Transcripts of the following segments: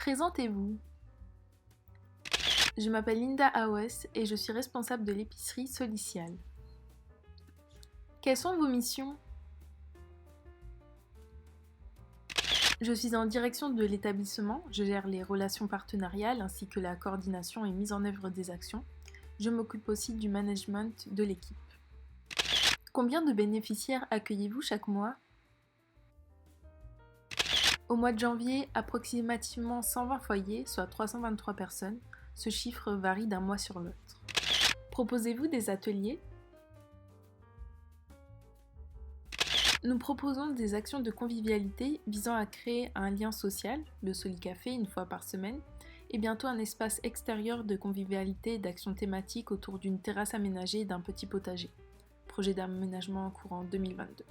Présentez-vous. Je m'appelle Linda Awes et je suis responsable de l'épicerie Solicial. Quelles sont vos missions? Je suis en direction de l'établissement, je gère les relations partenariales ainsi que la coordination et mise en œuvre des actions. Je m'occupe aussi du management de l'équipe. Combien de bénéficiaires accueillez-vous chaque mois? Au mois de janvier, approximativement 120 foyers, soit 323 personnes. Ce chiffre varie d'un mois sur l'autre. Proposez-vous des ateliers? Nous proposons des actions de convivialité visant à créer un lien social, le Solicafé une fois par semaine, et bientôt un espace extérieur de convivialité et d'actions thématiques autour d'une terrasse aménagée et d'un petit potager. Projet d'aménagement courant 2022.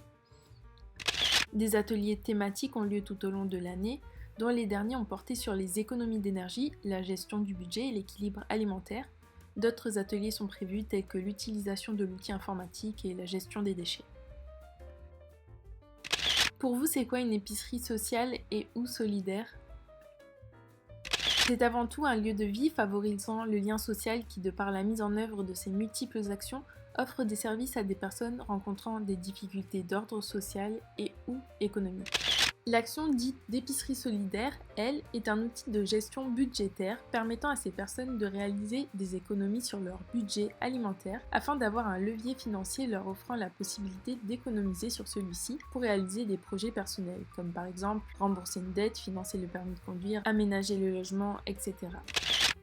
Des ateliers thématiques ont lieu tout au long de l'année, dont les derniers ont porté sur les économies d'énergie, la gestion du budget et l'équilibre alimentaire. D'autres ateliers sont prévus tels que l'utilisation de l'outil informatique et la gestion des déchets. Pour vous, c'est quoi une épicerie sociale et ou solidaire? C'est avant tout un lieu de vie favorisant le lien social qui, de par la mise en œuvre de ses multiples actions, offre des services à des personnes rencontrant des difficultés d'ordre social et ou économique. L'action dite d'épicerie solidaire, elle, est un outil de gestion budgétaire permettant à ces personnes de réaliser des économies sur leur budget alimentaire afin d'avoir un levier financier leur offrant la possibilité d'économiser sur celui-ci pour réaliser des projets personnels, comme par exemple rembourser une dette, financer le permis de conduire, aménager le logement, etc.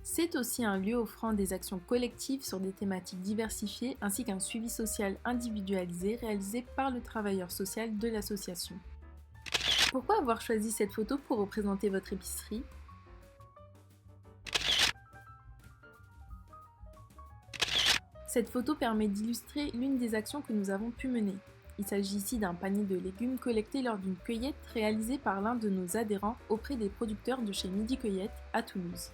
C'est aussi un lieu offrant des actions collectives sur des thématiques diversifiées ainsi qu'un suivi social individualisé réalisé par le travailleur social de l'association. Pourquoi avoir choisi cette photo pour représenter votre épicerie? Cette photo permet d'illustrer l'une des actions que nous avons pu mener. Il s'agit ici d'un panier de légumes collecté lors d'une cueillette réalisée par l'un de nos adhérents auprès des producteurs de chez Midi Cueillette à Toulouse.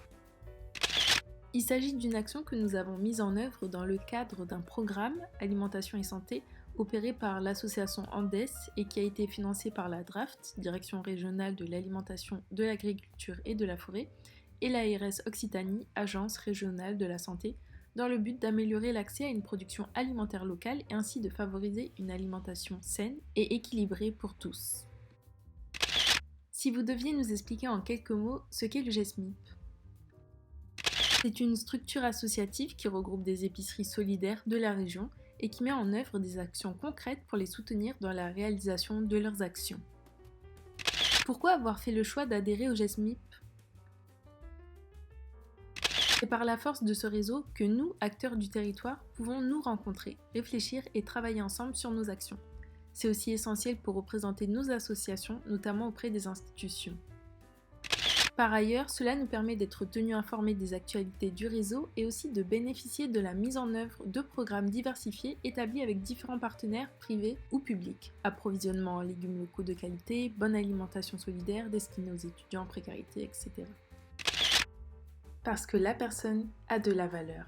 Il s'agit d'une action que nous avons mise en œuvre dans le cadre d'un programme Alimentation et Santé opéré par l'association Andes et qui a été financé par la DRAFT, Direction régionale de l'alimentation, de l'agriculture et de la forêt, et l'ARS Occitanie, Agence régionale de la santé, dans le but d'améliorer l'accès à une production alimentaire locale et ainsi de favoriser une alimentation saine et équilibrée pour tous. Si vous deviez nous expliquer en quelques mots ce qu'est le GESMIP. C'est une structure associative qui regroupe des épiceries solidaires de la région et qui met en œuvre des actions concrètes pour les soutenir dans la réalisation de leurs actions. Pourquoi avoir fait le choix d'adhérer au GESMIP? C'est par la force de ce réseau que nous, acteurs du territoire, pouvons nous rencontrer, réfléchir et travailler ensemble sur nos actions. C'est aussi essentiel pour représenter nos associations, notamment auprès des institutions. Par ailleurs, cela nous permet d'être tenus informés des actualités du réseau et aussi de bénéficier de la mise en œuvre de programmes diversifiés établis avec différents partenaires privés ou publics. Approvisionnement en légumes locaux de qualité, bonne alimentation solidaire destinée aux étudiants en précarité, etc. Parce que la personne a de la valeur.